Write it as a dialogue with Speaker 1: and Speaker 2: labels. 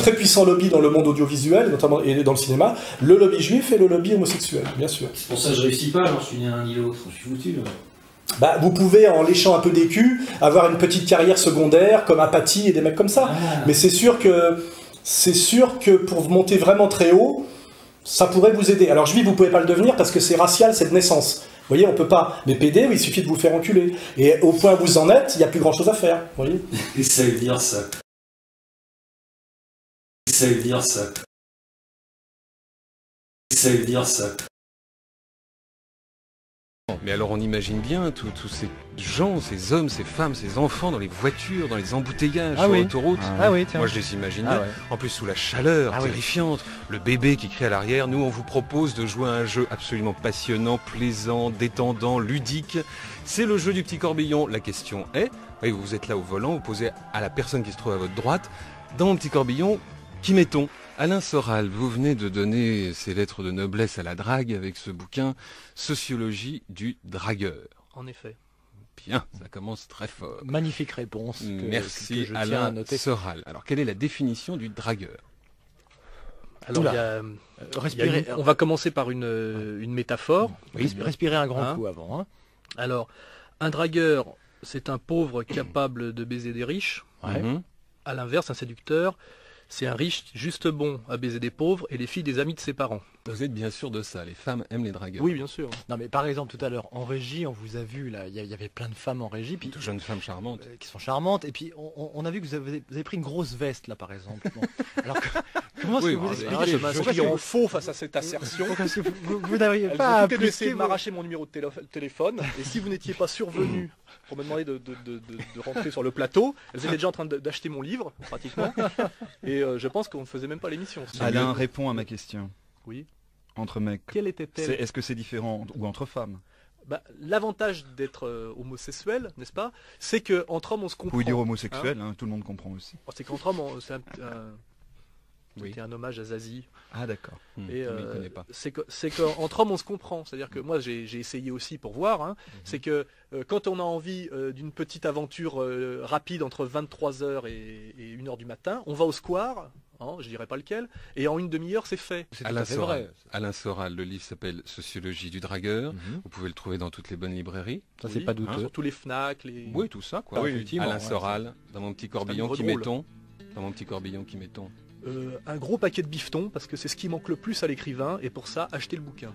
Speaker 1: très puissant lobby dans le monde audiovisuel, notamment et dans le cinéma, le lobby juif et le lobby homosexuel, bien sûr.
Speaker 2: C'est pour ça que je réussis pas, j'en suis ni l'un ni l'autre, je suis foutu.
Speaker 1: Bah, vous pouvez, en léchant un peu des culs, avoir une petite carrière secondaire, comme Apathy et des mecs comme ça. Mais c'est sûr que pour vous monter vraiment très haut, ça pourrait vous aider. Alors juif, vous pouvez pas le devenir parce que c'est racial, c'est de naissance. Vous voyez, on peut pas. Mais PD, oui, il suffit de vous faire enculer. Et au point où vous en êtes, il n'y a plus grand chose à faire. Vous voyez.
Speaker 2: Et ça veut dire ça. Ça veut dire ça. Ça veut dire ça.
Speaker 3: Mais alors on imagine bien tous ces gens, ces hommes, ces femmes, ces enfants dans les voitures, dans les embouteillages, sur l'autoroute.
Speaker 4: Ah oui, tiens.
Speaker 3: Moi je les imagine bien. En plus sous la chaleur terrifiante, le bébé qui crie à l'arrière. Nous on vous propose de jouer à un jeu absolument passionnant, plaisant, détendant, ludique. C'est le jeu du petit corbillon. La question est, oui, vous êtes là au volant, vous posez à la personne qui se trouve à votre droite, dans mon petit corbillon, qui mettons? Alain Soral, vous venez de donner ces lettres de noblesse à la drague avec ce bouquin Sociologie du dragueur.
Speaker 4: En effet.
Speaker 3: Bien, ça commence très fort.
Speaker 4: Magnifique réponse.
Speaker 3: Merci
Speaker 4: que je tiens à
Speaker 3: Alain
Speaker 4: noter.
Speaker 3: Soral. Alors quelle est la définition du dragueur?
Speaker 4: Alors, on va commencer par une métaphore.
Speaker 5: Respirez un grand coup avant. Hein.
Speaker 4: Alors, un dragueur, c'est un pauvre capable de baiser des riches. À l'inverse, un séducteur, c'est un riche juste bon à baiser des pauvres et les filles des amis de ses parents.
Speaker 3: Vous êtes bien sûr de ça, les femmes aiment les dragueurs.
Speaker 4: Oui, bien sûr.
Speaker 5: Non mais par exemple tout à l'heure en régie, on vous a vu là, il y avait plein de femmes en régie, puis
Speaker 3: de jeunes femmes charmantes,
Speaker 5: qui sont charmantes, et puis on a vu que vous avez pris une grosse veste là par exemple. Bon. Alors comment est-ce que vous expliquez?
Speaker 4: Je m'inscris en faux face à cette assertion.
Speaker 5: Vous n'avriez pas
Speaker 4: essayé de m'arracher mon numéro de téléphone, et si vous n'étiez pas survenu pour me demander de rentrer sur le plateau, elles étaient déjà en train d'acheter mon livre pratiquement, et je pense qu'on ne faisait même pas l'émission.
Speaker 6: Alain répond à ma question.
Speaker 4: Oui.
Speaker 6: Entre mecs.
Speaker 4: Quelle était-elle?
Speaker 6: Est-ce que c'est différent ou entre femmes?
Speaker 4: L'avantage d'être homosexuel, n'est-ce pas, c'est qu'entre hommes on se comprend.
Speaker 6: Vous pouvez dire homosexuel, hein, tout le monde comprend aussi.
Speaker 4: C'est qu'entre hommes, c'était un hommage à Zazie.
Speaker 6: Ah d'accord.
Speaker 4: Et
Speaker 3: connaît pas.
Speaker 4: C'est qu'entre hommes on se comprend. C'est-à-dire que moi j'ai essayé aussi pour voir. C'est que quand on a envie d'une petite aventure rapide entre 23h et 1h du matin, on va au square. Je dirais pas lequel, et en une demi-heure c'est fait.
Speaker 3: Alain Soral, le livre s'appelle Sociologie du dragueur. Vous pouvez le trouver dans toutes les bonnes librairies.
Speaker 4: Ça c'est pas douteux. Sur tous les Fnac,
Speaker 3: Oui, tout ça quoi. Alain Soral, dans mon petit corbillon qui mettons. Dans mon petit corbillon qui mettons.
Speaker 4: Un gros paquet de bifetons, parce que c'est ce qui manque le plus à l'écrivain, et pour ça, achetez le bouquin.